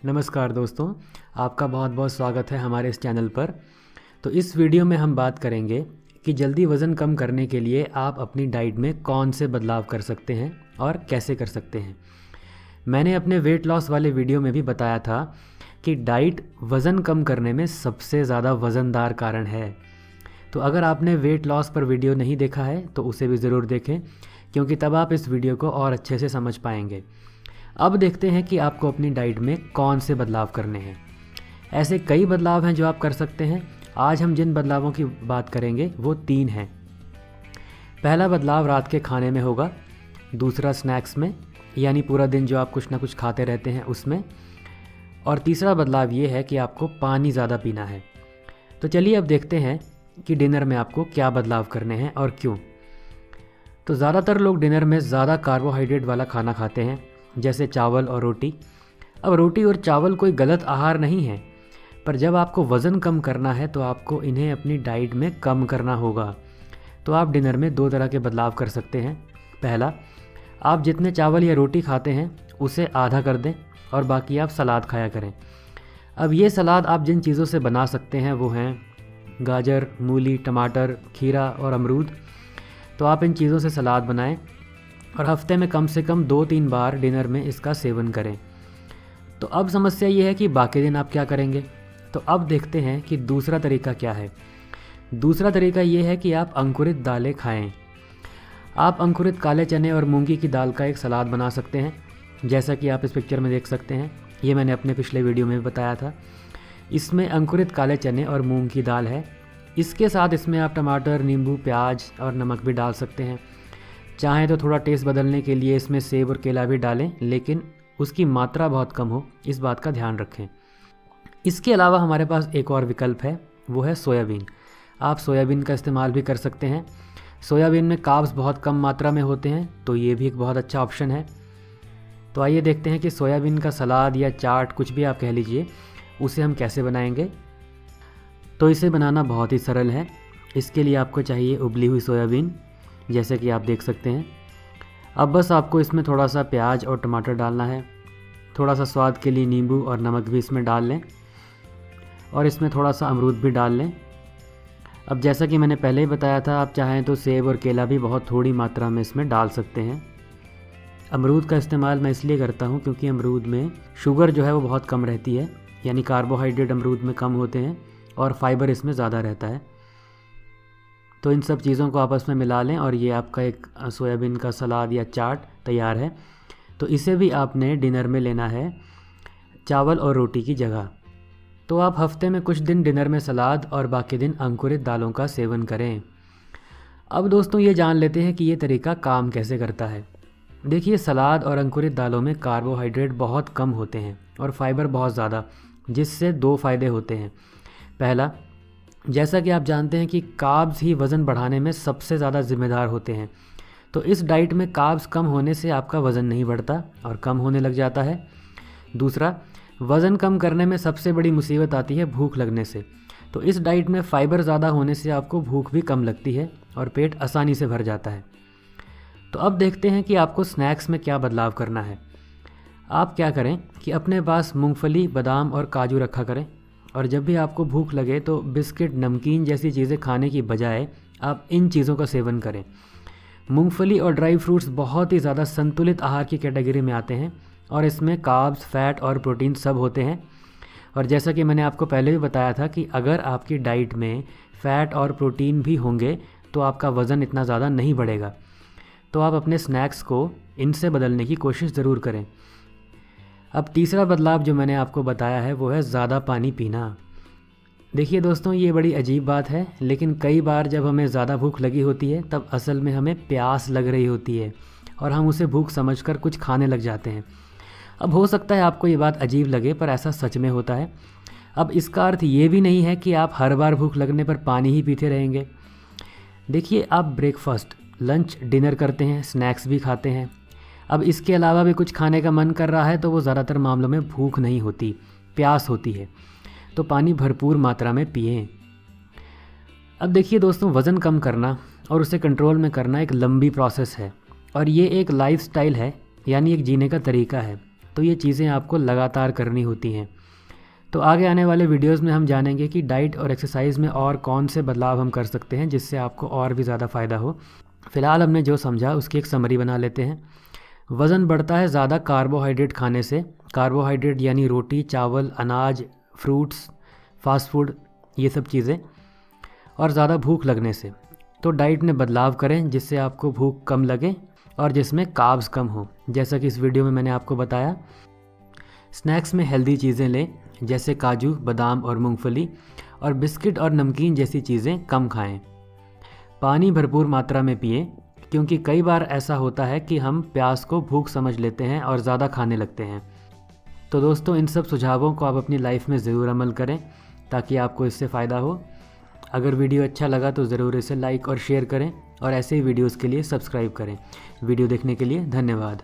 नमस्कार दोस्तों, आपका बहुत बहुत स्वागत है हमारे इस चैनल पर। तो इस वीडियो में हम बात करेंगे कि जल्दी वज़न कम करने के लिए आप अपनी डाइट में कौन से बदलाव कर सकते हैं और कैसे कर सकते हैं। मैंने अपने वेट लॉस वाले वीडियो में भी बताया था कि डाइट वज़न कम करने में सबसे ज़्यादा वज़नदार कारण है। तो अगर आपने वेट लॉस पर वीडियो नहीं देखा है तो उसे भी ज़रूर देखें, क्योंकि तब आप इस वीडियो को और अच्छे से समझ पाएंगे। अब देखते हैं कि आपको अपनी डाइट में कौन से बदलाव करने हैं। ऐसे कई बदलाव हैं जो आप कर सकते हैं। आज हम जिन बदलावों की बात करेंगे वो 3 हैं। पहला बदलाव रात के खाने में होगा, दूसरा स्नैक्स में, यानी पूरा दिन जो आप कुछ ना कुछ खाते रहते हैं उसमें, और तीसरा बदलाव ये है कि आपको पानी ज़्यादा पीना है। तो चलिए अब देखते हैं कि डिनर में आपको क्या बदलाव करने हैं और क्यों। तो ज़्यादातर लोग डिनर में ज़्यादा कार्बोहाइड्रेट वाला खाना खाते हैं, जैसे चावल और रोटी। अब रोटी और चावल कोई गलत आहार नहीं है, पर जब आपको वज़न कम करना है तो आपको इन्हें अपनी डाइट में कम करना होगा। तो आप डिनर में 2 तरह के बदलाव कर सकते हैं। पहला, आप जितने चावल या रोटी खाते हैं उसे आधा कर दें और बाकी आप सलाद खाया करें। अब ये सलाद आप जिन चीज़ों से बना सकते हैं वो हैं गाजर, मूली, टमाटर, खीरा और अमरूद। तो आप इन चीज़ों से सलाद बनाएं और हफ्ते में कम से कम 2-3 बार डिनर में इसका सेवन करें। तो अब समस्या ये है कि बाकी दिन आप क्या करेंगे। तो अब देखते हैं कि दूसरा तरीका क्या है। दूसरा तरीका ये है कि आप अंकुरित दालें खाएं। आप अंकुरित काले चने और मूंगी की दाल का एक सलाद बना सकते हैं, जैसा कि आप इस पिक्चर में देख सकते हैं। ये मैंने अपने पिछले वीडियो में भी बताया था। इसमें अंकुरित काले चने और मूंग की दाल है। इसके साथ इसमें आप टमाटर, नींबू, प्याज और नमक भी डाल सकते हैं। चाहें तो थोड़ा टेस्ट बदलने के लिए इसमें सेब और केला भी डालें, लेकिन उसकी मात्रा बहुत कम हो, इस बात का ध्यान रखें। इसके अलावा हमारे पास एक और विकल्प है, वो है सोयाबीन। आप सोयाबीन का इस्तेमाल भी कर सकते हैं। सोयाबीन में कार्ब्स बहुत कम मात्रा में होते हैं, तो ये भी एक बहुत अच्छा ऑप्शन है। तो आइए देखते हैं कि सोयाबीन का सलाद या चाट, कुछ भी आप कह लीजिए, उसे हम कैसे बनाएंगे। तो इसे बनाना बहुत ही सरल है। इसके लिए आपको चाहिए उबली हुई सोयाबीन, जैसे कि आप देख सकते हैं। अब बस आपको इसमें थोड़ा सा प्याज और टमाटर डालना है। थोड़ा सा स्वाद के लिए नींबू और नमक भी इसमें डाल लें, और इसमें थोड़ा सा अमरूद भी डाल लें। अब जैसा कि मैंने पहले ही बताया था, आप चाहें तो सेब और केला भी बहुत थोड़ी मात्रा में इसमें डाल सकते हैं। अमरूद का इस्तेमाल मैं इसलिए करता हूँ क्योंकि अमरूद में शुगर जो है वो बहुत कम रहती है, यानी कार्बोहाइड्रेट अमरूद में कम होते हैं और फाइबर इसमें ज़्यादा रहता है। तो इन सब चीज़ों को आपस में मिला लें और ये आपका एक सोयाबीन का सलाद या चाट तैयार है। तो इसे भी आपने डिनर में लेना है चावल और रोटी की जगह। तो आप हफ्ते में कुछ दिन डिनर में सलाद और बाकी दिन अंकुरित दालों का सेवन करें। अब दोस्तों ये जान लेते हैं कि ये तरीका काम कैसे करता है। देखिए, सलाद और अंकुरित दालों में कार्बोहाइड्रेट बहुत कम होते हैं और फाइबर बहुत ज़्यादा, जिससे 2 फ़ायदे होते हैं। पहला, जैसा कि आप जानते हैं कि कार्ब्स ही वज़न बढ़ाने में सबसे ज़्यादा ज़िम्मेदार होते हैं। तो इस डाइट में कार्ब्स कम होने से आपका वज़न नहीं बढ़ता और कम होने लग जाता है। दूसरा, वज़न कम करने में सबसे बड़ी मुसीबत आती है भूख लगने से। तो इस डाइट में फ़ाइबर ज़्यादा होने से आपको भूख भी कम लगती है और पेट आसानी से भर जाता है। तो अब देखते हैं कि आपको स्नैक्स में क्या बदलाव करना है। आप क्या करें कि अपने पास मूँगफली, बादाम और काजू रखा करें, और जब भी आपको भूख लगे तो बिस्किट, नमकीन जैसी चीज़ें खाने की बजाय आप इन चीज़ों का सेवन करें। मूंगफली और ड्राई फ्रूट्स बहुत ही ज़्यादा संतुलित आहार की कैटेगरी में आते हैं और इसमें कार्ब्स, फैट और प्रोटीन सब होते हैं। और जैसा कि मैंने आपको पहले भी बताया था कि अगर आपकी डाइट में फ़ैट और प्रोटीन भी होंगे तो आपका वज़न इतना ज़्यादा नहीं बढ़ेगा। तो आप अपने स्नैक्स को इनसे बदलने की कोशिश ज़रूर करें। अब तीसरा बदलाव जो मैंने आपको बताया है वो है ज़्यादा पानी पीना। देखिए दोस्तों, ये बड़ी अजीब बात है, लेकिन कई बार जब हमें ज़्यादा भूख लगी होती है तब असल में हमें प्यास लग रही होती है और हम उसे भूख समझकर कुछ खाने लग जाते हैं। अब हो सकता है आपको ये बात अजीब लगे, पर ऐसा सच में होता है। अब इसका अर्थ ये भी नहीं है कि आप हर बार भूख लगने पर पानी ही पीते रहेंगे। देखिए, आप ब्रेकफास्ट, लंच, डिनर करते हैं, स्नैक्स भी खाते हैं। अब इसके अलावा भी कुछ खाने का मन कर रहा है तो वो ज़्यादातर मामलों में भूख नहीं होती, प्यास होती है। तो पानी भरपूर मात्रा में पिएं। अब देखिए दोस्तों, वज़न कम करना और उसे कंट्रोल में करना एक लंबी प्रोसेस है और ये एक लाइफस्टाइल है, यानी एक जीने का तरीका है। तो ये चीज़ें आपको लगातार करनी होती हैं। तो आगे आने वाले वीडियोस में हम जानेंगे कि डाइट और एक्सरसाइज में और कौन से बदलाव हम कर सकते हैं जिससे आपको और भी ज़्यादा फ़ायदा हो। फ़िलहाल हमने जो समझा उसकी एक समरी बना लेते हैं। वज़न बढ़ता है ज़्यादा कार्बोहाइड्रेट खाने से। कार्बोहाइड्रेट यानी रोटी, चावल, अनाज, फ्रूट्स, फास्ट फूड, ये सब चीज़ें, और ज़्यादा भूख लगने से। तो डाइट में बदलाव करें जिससे आपको भूख कम लगे और जिसमें कार्ब्स कम हो, जैसा कि इस वीडियो में मैंने आपको बताया। स्नैक्स में हेल्दी चीज़ें लें जैसे काजू, बादाम और मूंगफली, और बिस्किट और नमकीन जैसी चीज़ें कम खाएं। पानी भरपूर मात्रा में पिएं, क्योंकि कई बार ऐसा होता है कि हम प्यास को भूख समझ लेते हैं और ज़्यादा खाने लगते हैं। तो दोस्तों, इन सब सुझावों को आप अपनी लाइफ में ज़रूर अमल करें ताकि आपको इससे फ़ायदा हो। अगर वीडियो अच्छा लगा तो ज़रूर इसे लाइक और शेयर करें, और ऐसे ही वीडियोज़ के लिए सब्सक्राइब करें। वीडियो देखने के लिए धन्यवाद।